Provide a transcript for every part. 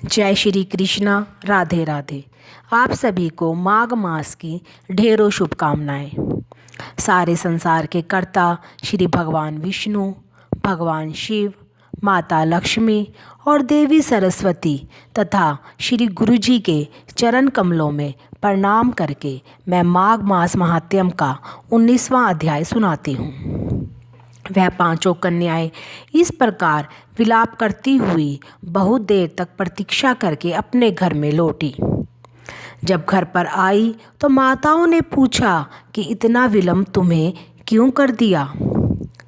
जय श्री कृष्णा। राधे राधे। आप सभी को माघ मास की ढेरों शुभकामनाएं। सारे संसार के कर्ता श्री भगवान विष्णु, भगवान शिव, माता लक्ष्मी और देवी सरस्वती तथा श्री गुरु जी के चरण कमलों में प्रणाम करके मैं माघ मास महात्म्य का 19वां अध्याय सुनाती हूँ। वह पांचों कन्याएं इस प्रकार विलाप करती हुई बहुत देर तक प्रतीक्षा करके अपने घर में लौटी। जब घर पर आई तो माताओं ने पूछा कि इतना विलंब तुम्हें क्यों कर दिया।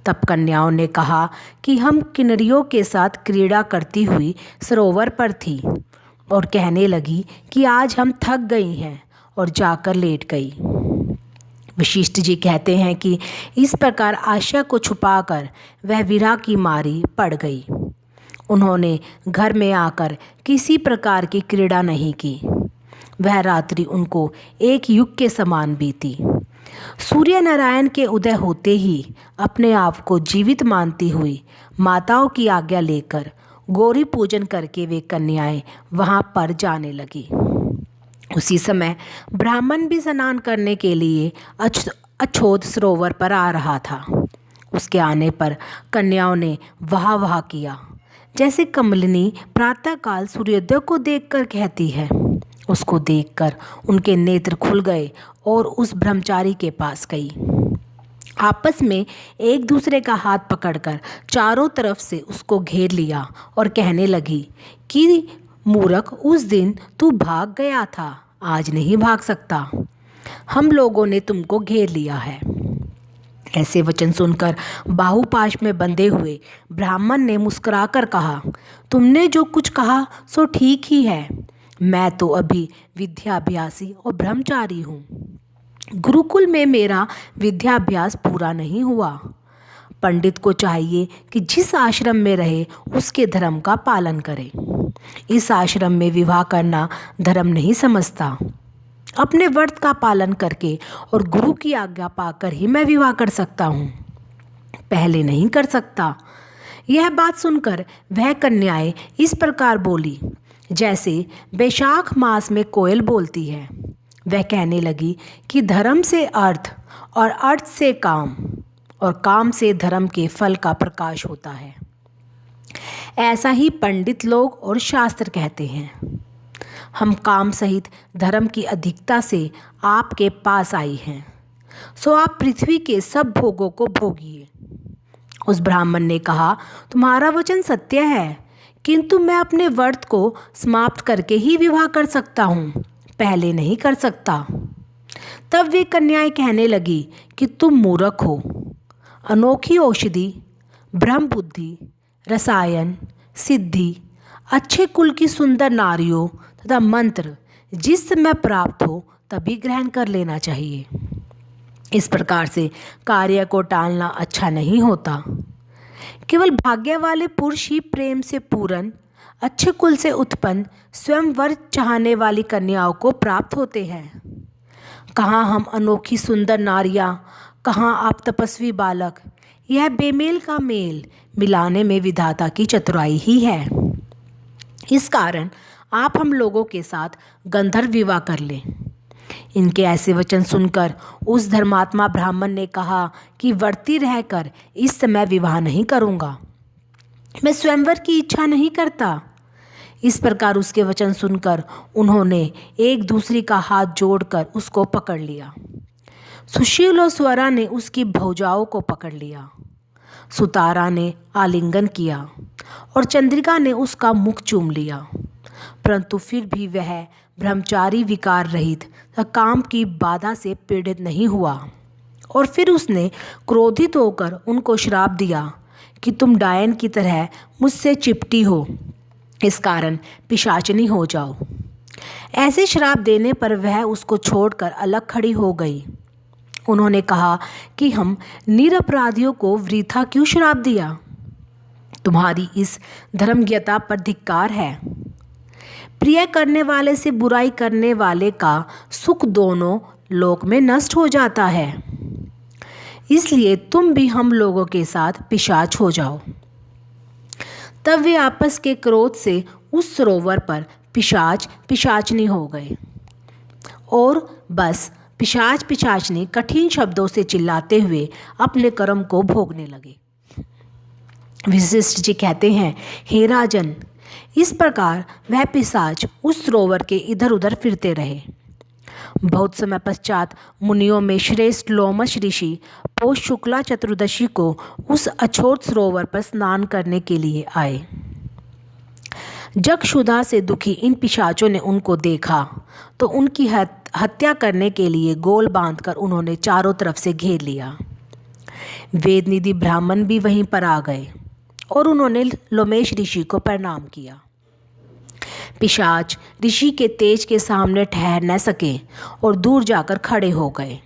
तब कन्याओं ने कहा कि हम किन्नरियों के साथ क्रीड़ा करती हुई सरोवर पर थी और कहने लगी कि आज हम थक गई हैं और जाकर लेट गई। वशिष्ठ जी कहते हैं कि इस प्रकार आशा को छुपाकर वह विरह की मारी पड़ गई। उन्होंने घर में आकर किसी प्रकार की क्रीड़ा नहीं की। वह रात्रि उनको एक युग के समान बीती। सूर्य नारायण के उदय होते ही अपने आप को जीवित मानती हुई माताओं की आज्ञा लेकर गौरी पूजन करके वे कन्याएं वहां पर जाने लगी। उसी समय ब्राह्मण भी स्नान करने के लिए अछोत सरोवर पर आ रहा था। उसके आने पर कन्याओं ने वाह वाह किया, जैसे कमलिनी प्रातःकाल सूर्योदय को देखकर कहती है। उसको देखकर उनके नेत्र खुल गए और उस ब्रह्मचारी के पास गई। आपस में एक दूसरे का हाथ पकड़कर चारों तरफ से उसको घेर लिया और कहने लगी कि मूर्ख, उस दिन तू भाग गया था, आज नहीं भाग सकता। हम लोगों ने तुमको घेर लिया है। ऐसे वचन सुनकर बाहुपाश में बंधे हुए ब्राह्मण ने मुस्कुराकर कहा, तुमने जो कुछ कहा सो ठीक ही है। मैं तो अभी विद्याभ्यासी और ब्रह्मचारी हूँ। गुरुकुल में मेरा विद्याभ्यास पूरा नहीं हुआ। पंडित को चाहिए कि जिस आश्रम में रहे उसके धर्म का पालन करे। इस आश्रम में विवाह करना धर्म नहीं समझता। अपने व्रत का पालन करके और गुरु की आज्ञा पाकर ही मैं विवाह कर सकता हूँ, पहले नहीं कर सकता। यह बात सुनकर वह कन्याएं इस प्रकार बोली जैसे बैशाख मास में कोयल बोलती है। वह कहने लगी कि धर्म से अर्थ और अर्थ से काम और काम से धर्म के फल का प्रकाश होता है। ऐसा ही पंडित लोग और शास्त्र कहते हैं। हम काम सहित धर्म की अधिकता से आपके पास आई हैं, सो आप पृथ्वी के सब भोगों को भोगिए। उस ब्राह्मण ने कहा, तुम्हारा वचन सत्य है, किंतु मैं अपने व्रत को समाप्त करके ही विवाह कर सकता हूँ, पहले नहीं कर सकता। तब वे कन्याएं कहने लगी कि तुम मूर्ख हो। अनोखी औषधि, ब्रह्म बुद्धि, रसायन, सिद्धि, अच्छे कुल की सुंदर नारियों तथा मंत्र जिस समय प्राप्त हो तभी ग्रहण कर लेना चाहिए। इस प्रकार से कार्य को टालना अच्छा नहीं होता। केवल भाग्य वाले पुरुष ही प्रेम से पूर्ण, अच्छे कुल से उत्पन्न, स्वयं वर चाहने वाली कन्याओं को प्राप्त होते हैं। कहाँ हम अनोखी सुंदर नारियाँ, कहाँ आप तपस्वी बालक। यह बेमेल का मेल मिलाने में विधाता की चतुराई ही है। इस कारण आप हम लोगों के साथ गंधर्व विवाह कर लें। इनके ऐसे वचन सुनकर उस धर्मात्मा ब्राह्मण ने कहा कि व्रती रहकर इस समय विवाह नहीं करूँगा, मैं स्वयंवर की इच्छा नहीं करता। इस प्रकार उसके वचन सुनकर उन्होंने एक दूसरी का हाथ जोड़कर उसको पकड़ लिया। सुशील और स्वरा ने उसकी भुजाओं को पकड़ लिया। सुतारा ने आलिंगन किया और चंद्रिका ने उसका मुख चूम लिया, परंतु फिर भी वह ब्रह्मचारी विकार रहित काम की बाधा से पीड़ित नहीं हुआ। और फिर उसने क्रोधित होकर उनको श्राप दिया कि तुम डायन की तरह मुझसे चिपटी हो, इस कारण पिशाचनी हो जाओ। ऐसे श्राप देने पर वह उसको छोड़कर अलग खड़ी हो गई। उन्होंने कहा कि हम निरपराधियों को वृथा क्यों श्राप दिया। तुम्हारी इस धर्मज्ञता पर धिक्कार है। प्रिय करने वाले से बुराई करने वाले का सुख दोनों लोक में नष्ट हो जाता है। इसलिए तुम भी हम लोगों के साथ पिशाच हो जाओ। तब वे आपस के क्रोध से उस सरोवर पर पिशाच पिशाचनी हो गए और बस पिशाच पिशाचनी कठिन शब्दों से चिल्लाते हुए अपने कर्म को भोगने लगे। वशिष्ठ जी कहते हैं, हे राजन, इस प्रकार वह पिशाच उस सरोवर के इधर उधर फिरते रहे। बहुत समय पश्चात मुनियों में श्रेष्ठ लोमश ऋषि पौष शुक्ला चतुर्दशी को उस अछोत सरोवर पर स्नान करने के लिए आए। जग क्षुधा से दुखी इन पिशाचों ने उनको देखा तो उनकी हत्या करने के लिए गोल बांधकर उन्होंने चारों तरफ से घेर लिया। वेदनिधि ब्राह्मण भी वहीं पर आ गए और उन्होंने लोमेश ऋषि को प्रणाम किया। पिशाच ऋषि के तेज के सामने ठहर न सके और दूर जाकर खड़े हो गए।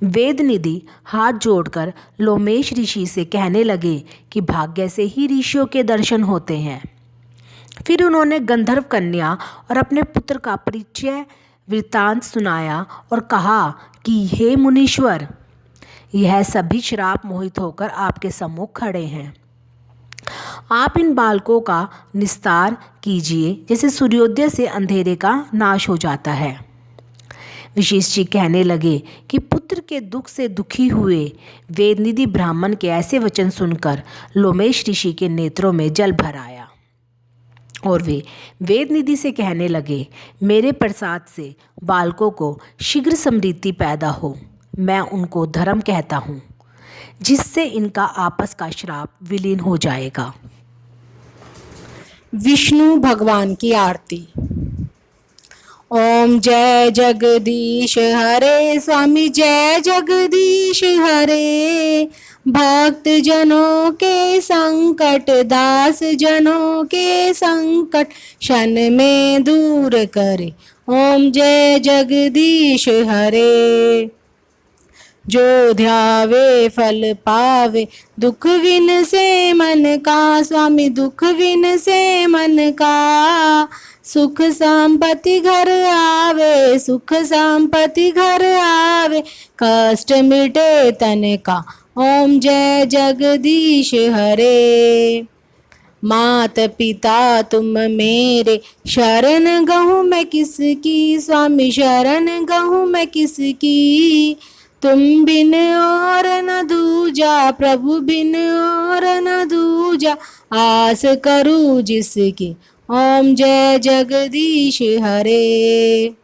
वेदनिधि हाथ जोड़कर लोमेश ऋषि से कहने लगे कि भाग्य से ही ऋषियों के दर्शन होते हैं। फिर उन्होंने गंधर्व कन्या और अपने पुत्र का परिचय वृत्तांत सुनाया और कहा कि हे मुनीश्वर, यह सभी श्राप मोहित होकर आपके सम्मुख खड़े हैं। आप इन बालकों का निस्तार कीजिए, जैसे सूर्योदय से अंधेरे का नाश हो जाता है। वशिष्ठ जी कहने लगे कि पुत्र के दुख से दुखी हुए वेदनिधि ब्राह्मण के ऐसे वचन सुनकर लोमेश ऋषि के नेत्रों में जल भर आया और वे वेदनिधि से कहने लगे, मेरे प्रसाद से बालकों को शीघ्र समृद्धि पैदा हो। मैं उनको धर्म कहता हूँ, जिससे इनका आपस का श्राप विलीन हो जाएगा। विष्णु भगवान की आरती। ओम जय जगदीश हरे, स्वामी जय जगदीश हरे। भक्त जनों के संकट, दास जनों के संकट क्षण में दूर करे। ओम जय जगदीश हरे। जो ध्यावे फल पावे, दुख विन से मन का, स्वामी दुख विन से मन का। सुख संपत्ति घर आवे, सुख संपत्ति घर आवे, कष्ट मिटे तन का। ओम जय जगदीश हरे। मात पिता तुम मेरे, शरण गहूँ मैं किसकी, स्वामी शरण गहूँ मैं किसकी। तुम बिन और न दूजा, प्रभु बिन और न दूजा, आस करूँ जिसकी। ओम जय जगदीश हरे।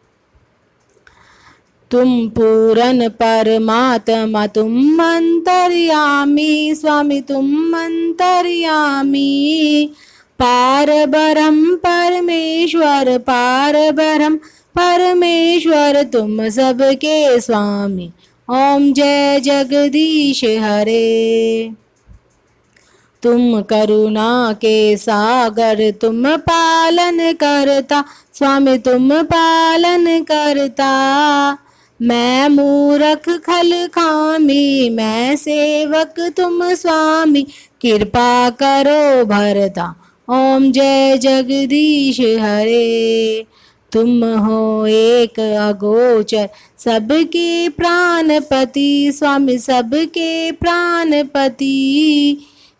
तुम पूरन परमात्मा, तुम अंतर्यामी, स्वामी तुम अंतर्यामी। पार ब्रह्म परमेश्वर, पार ब्रह्म परमेश्वर, तुम सबके स्वामी। ओम जय जगदीश हरे। तुम करुणा के सागर, तुम पालन करता, स्वामी तुम पालन करता। मैं मूरख खल खामी, मैं सेवक तुम स्वामी, कृपा करो भरता। ओम जय जगदीश हरे। तुम हो एक अगोचर, सबके प्राणपति, स्वामी सबके प्राणपति।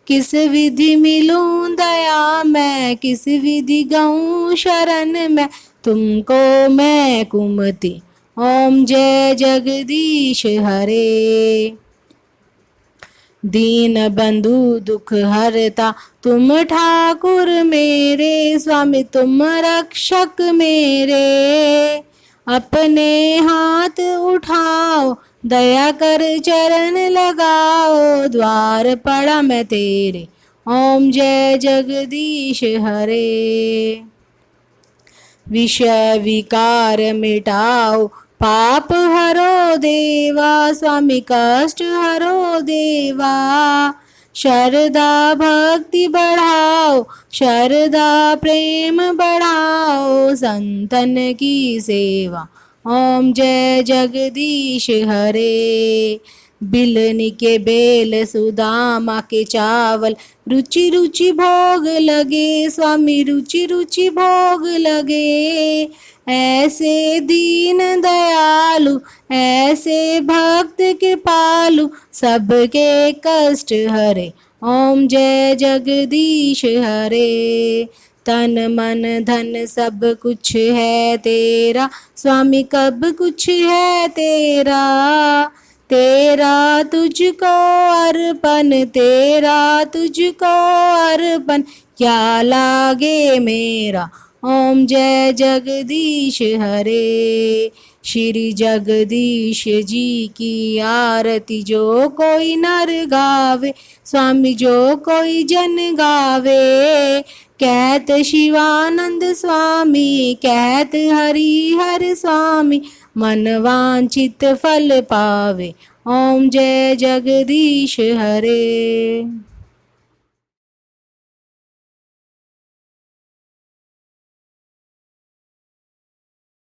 किस विधि मिलूं दया मैं, किस विधि गऊं शरण मैं, तुमको मैं कुमति। ओम जय जगदीश हरे। दीन बंधु दुख हरता, तुम ठाकुर मेरे, स्वामी तुम रक्षक मेरे। अपने हाथ उठाओ, दया कर चरण लगाओ, द्वार पड़ा मैं तेरे। ओम जय जगदीश हरे। विषय विकार मिटाओ, पाप हरो देवा, स्वामी कष्ट हरो देवा। श्रद्धा भक्ति बढ़ाओ, श्रद्धा प्रेम बढ़ाओ, संतन की सेवा। ओम जय जगदीश हरे। बिलनी के बेल, सुदामा के चावल, रुचि रुचि भोग लगे, स्वामी रुचि रुचि भोग लगे। ऐसे दीन दयालु, ऐसे भक्त कृपालु, सबके कष्ट हरे। ओम जय जगदीश हरे। तन मन धन सब कुछ है तेरा, स्वामी कब कुछ है तेरा। तेरा तुझको अर्पण, तेरा तुझको अर्पण, क्या लागे मेरा। ओम जय जगदीश हरे। श्री जगदीश जी की आरती जो कोई नर गावे, स्वामी जो कोई जन गावे। कहत शिवानंद स्वामी, कहत हरि हर स्वामी, मन वांछित फल पावे। ओम जय जगदीश हरे।